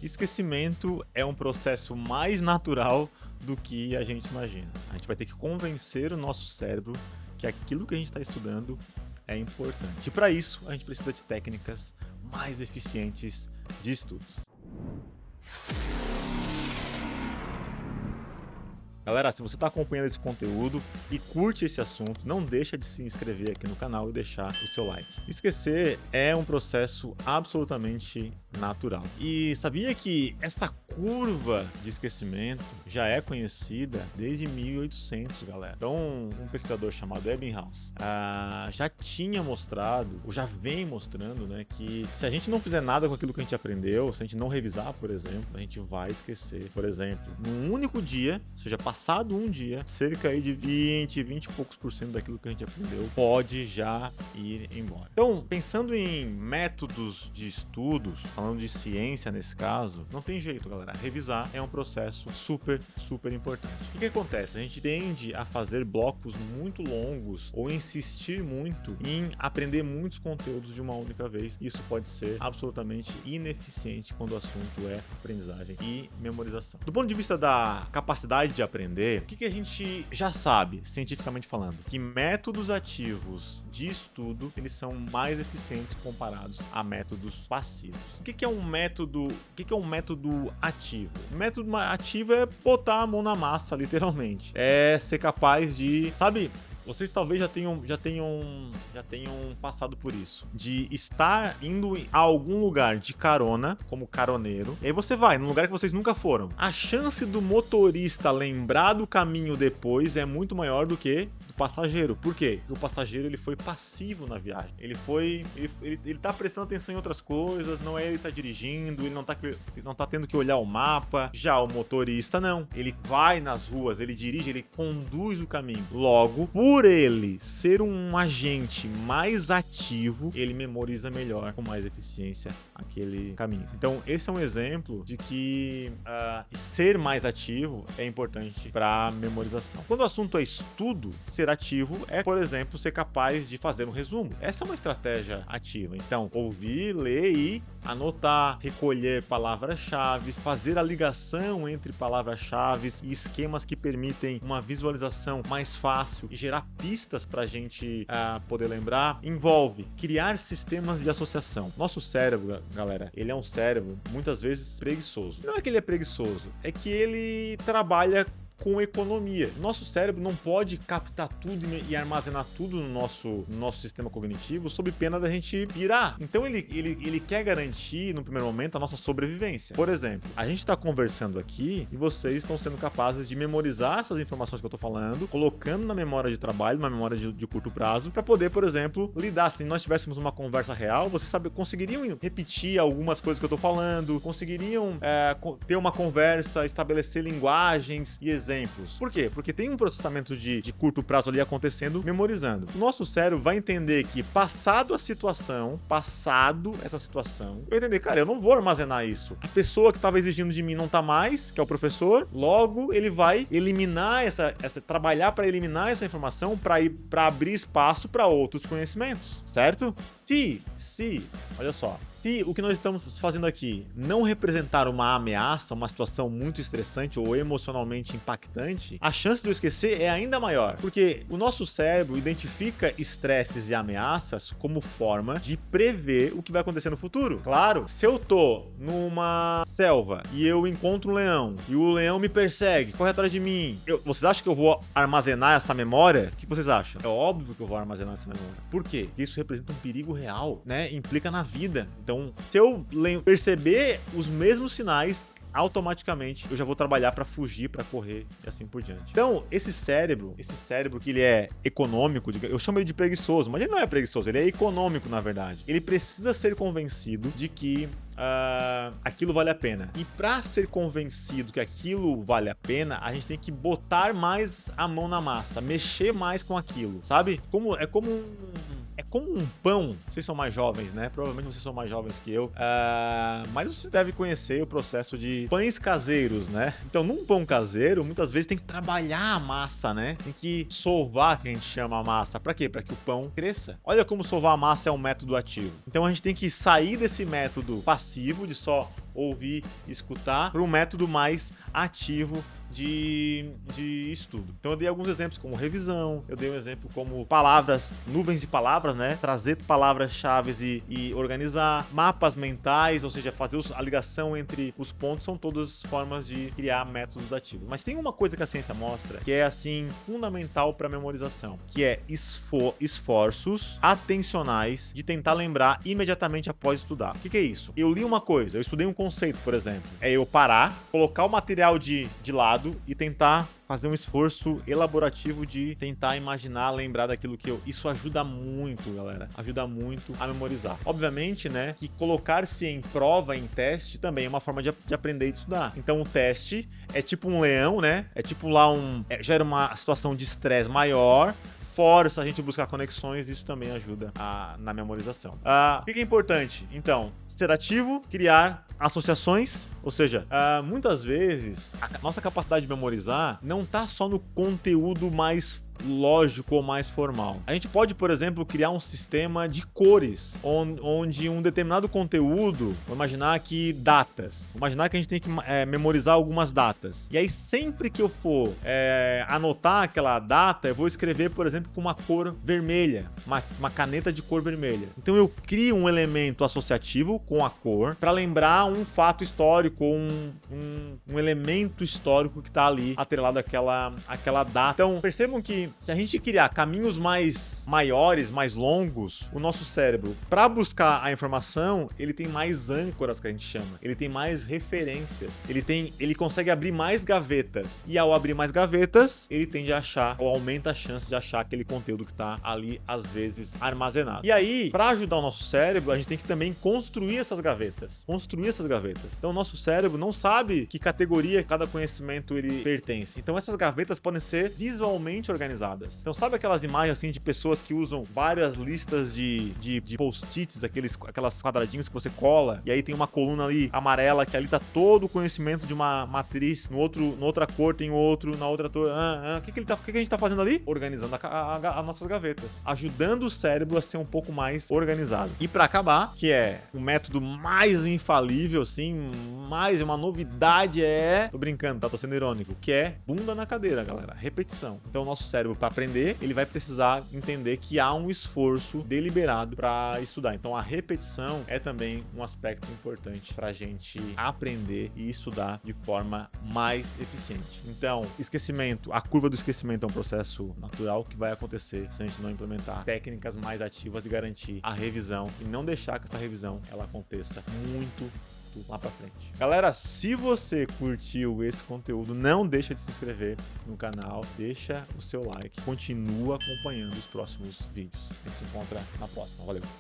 Esquecimento é um processo mais natural do que a gente imagina. A gente vai ter que convencer o nosso cérebro que aquilo que a gente está estudando é importante. E para isso, a gente precisa de técnicas mais eficientes de estudos. Galera, se você está acompanhando esse conteúdo e curte esse assunto, não deixa de se inscrever aqui no canal e deixar o seu like. Esquecer é um processo absolutamente natural. E sabia que essa curva de esquecimento já é conhecida desde 1800, galera? Então, um pesquisador chamado Ebbinghaus já tinha mostrado, ou já vem mostrando, né, que se a gente não fizer nada com aquilo que a gente aprendeu, se a gente não revisar, por exemplo, a gente vai esquecer. Por exemplo, num único dia, ou seja, passado um dia, cerca aí de 20 e poucos por cento daquilo que a gente aprendeu pode já ir embora. Então, pensando em métodos de estudos, falando de ciência nesse caso, não tem jeito, galera. Revisar é um processo super importante. O que acontece? A gente tende a fazer blocos muito longos ou insistir muito em aprender muitos conteúdos de uma única vez. Isso pode ser absolutamente ineficiente quando o assunto é aprendizagem e memorização. Do ponto de vista da capacidade de aprender, o que a gente já sabe, cientificamente falando? Que métodos ativos de estudo, eles são mais eficientes comparados a métodos passivos. O que é um método ativo? O método ativo é botar a mão na massa, literalmente. É ser capaz de, sabe, vocês talvez já tenham passado por isso. De estar indo a algum lugar de carona, como caroneiro, e aí você vai num lugar que vocês nunca foram. A chance do motorista lembrar do caminho depois é muito maior do que do passageiro. Por quê? Porque o passageiro ele foi passivo na viagem. Ele tá prestando atenção em outras coisas, não é ele tá dirigindo, ele não tá tendo que olhar o mapa. Já o motorista não. Ele vai nas ruas, ele dirige, ele conduz o caminho. Logo, por ele ser um agente mais ativo, ele memoriza melhor, com mais eficiência, aquele caminho. Então, esse é um exemplo de que ser mais ativo é importante para memorização. Quando o assunto é estudo, ser ativo é, por exemplo, ser capaz de fazer um resumo. Essa é uma estratégia ativa. Então, ouvir, ler e anotar, recolher palavras-chave, fazer a ligação entre palavras-chave e esquemas que permitem uma visualização mais fácil e gerar pistas para a gente poder lembrar, envolve criar sistemas de associação. Nosso cérebro, galera, ele é um cérebro muitas vezes preguiçoso. Não é que ele é preguiçoso, é que ele trabalha com economia. Nosso cérebro não pode captar tudo e armazenar tudo no nosso sistema cognitivo sob pena da gente pirar. Então ele quer garantir, no primeiro momento, a nossa sobrevivência. Por exemplo, a gente está conversando aqui e vocês estão sendo capazes de memorizar essas informações que eu estou falando, colocando na memória de trabalho, na memória de curto prazo, para poder, por exemplo, lidar. Se nós tivéssemos uma conversa real, vocês conseguiriam repetir algumas coisas que eu estou falando, conseguiriam ter uma conversa, estabelecer linguagens e exemplos. Por quê? Porque tem um processamento de curto prazo ali acontecendo, memorizando. O nosso cérebro vai entender que, passado essa situação, vai entender, cara, eu não vou armazenar isso. A pessoa que estava exigindo de mim não tá mais, que é o professor, logo ele vai eliminar trabalhar para eliminar essa informação para abrir espaço para outros conhecimentos, certo? Olha só, se o que nós estamos fazendo aqui não representar uma ameaça, uma situação muito estressante ou emocionalmente impactante, a chance de eu esquecer é ainda maior, porque o nosso cérebro identifica estresses e ameaças como forma de prever o que vai acontecer no futuro. Claro, se eu tô numa selva e eu encontro um leão e o leão me persegue, corre atrás de mim, vocês acham que eu vou armazenar essa memória? O que vocês acham? É óbvio que eu vou armazenar essa memória. Por quê? Porque isso representa um perigo real, né? Implica na vida. Então, se eu perceber os mesmos sinais, automaticamente eu já vou trabalhar para fugir, para correr e assim por diante. Então, esse cérebro que ele é econômico, eu chamo ele de preguiçoso, mas ele não é preguiçoso, ele é econômico, na verdade. Ele precisa ser convencido de que aquilo vale a pena. E para ser convencido que aquilo vale a pena, a gente tem que botar mais a mão na massa, mexer mais com aquilo, sabe? É como um pão. Vocês são mais jovens, né? Provavelmente vocês são mais jovens que eu. Mas você deve conhecer o processo de pães caseiros, né? Então, num pão caseiro, muitas vezes tem que trabalhar a massa, né? Tem que sovar, que a gente chama a massa. Pra quê? Pra que o pão cresça. Olha como sovar a massa é um método ativo. Então, a gente tem que sair desse método passivo de só ouvir, escutar, para um método mais ativo de estudo. Então eu dei alguns exemplos como revisão, eu dei um exemplo como palavras, nuvens de palavras, né? Trazer palavras-chave e organizar, mapas mentais, ou seja, fazer a ligação entre os pontos, são todas formas de criar métodos ativos. Mas tem uma coisa que a ciência mostra que é assim fundamental para memorização, que é esforços atencionais de tentar lembrar imediatamente após estudar. O que é isso? Eu li uma coisa, eu estudei um conceito, por exemplo, é eu parar, colocar o material de lado e tentar fazer um esforço elaborativo de tentar imaginar, lembrar daquilo que isso ajuda muito, galera. Ajuda muito a memorizar. Obviamente, né, que colocar-se em prova, em teste, também é uma forma de aprender e de estudar. Então, o teste é tipo um leão, né? É tipo lá gera uma situação de estresse maior, força a gente buscar conexões, isso também ajuda na memorização. O que é importante? Então, ser ativo, criar associações, ou seja, muitas vezes a nossa capacidade de memorizar não está só no conteúdo mais lógico ou mais formal. A gente pode, por exemplo, criar um sistema de cores, onde um determinado conteúdo, vou imaginar que datas, vou imaginar que a gente tem que memorizar algumas datas. E aí, sempre que eu for anotar aquela data, eu vou escrever, por exemplo, com uma cor vermelha, uma caneta de cor vermelha. Então eu crio um elemento associativo com a cor para lembrar um fato histórico, um elemento histórico que está ali atrelado àquela data. Então, percebam que se a gente criar caminhos maiores, mais longos, o nosso cérebro, para buscar a informação, ele tem mais âncoras, que a gente chama. Ele tem mais referências. Ele consegue abrir mais gavetas. E ao abrir mais gavetas, ele tende a achar, ou aumenta a chance de achar aquele conteúdo que está ali, às vezes, armazenado. E aí, para ajudar o nosso cérebro, a gente tem que também construir essas gavetas. Então, o nosso cérebro não sabe que categoria cada conhecimento ele pertence. Então, essas gavetas podem ser visualmente organizadas. Então, sabe aquelas imagens assim de pessoas que usam várias listas de post-its, aquelas quadradinhos que você cola, e aí tem uma coluna ali amarela que ali tá todo o conhecimento de uma matriz, na outra cor tem outro, na outra cor. O que a gente tá fazendo ali? Organizando as nossas gavetas, ajudando o cérebro a ser um pouco mais organizado. E para acabar, que é o método mais infalível, assim, mais uma novidade tô brincando, tá? Tô sendo irônico, que é bunda na cadeira, galera. Repetição. Então, o nosso cérebro, para aprender, ele vai precisar entender que há um esforço deliberado para estudar. Então, a repetição é também um aspecto importante para a gente aprender e estudar de forma mais eficiente. Então, esquecimento, a curva do esquecimento é um processo natural que vai acontecer se a gente não implementar técnicas mais ativas e garantir a revisão e não deixar que essa revisão ela aconteça muito lá pra frente. Galera, se você curtiu esse conteúdo, não deixa de se inscrever no canal, deixa o seu like, continua acompanhando os próximos vídeos. A gente se encontra na próxima. Valeu!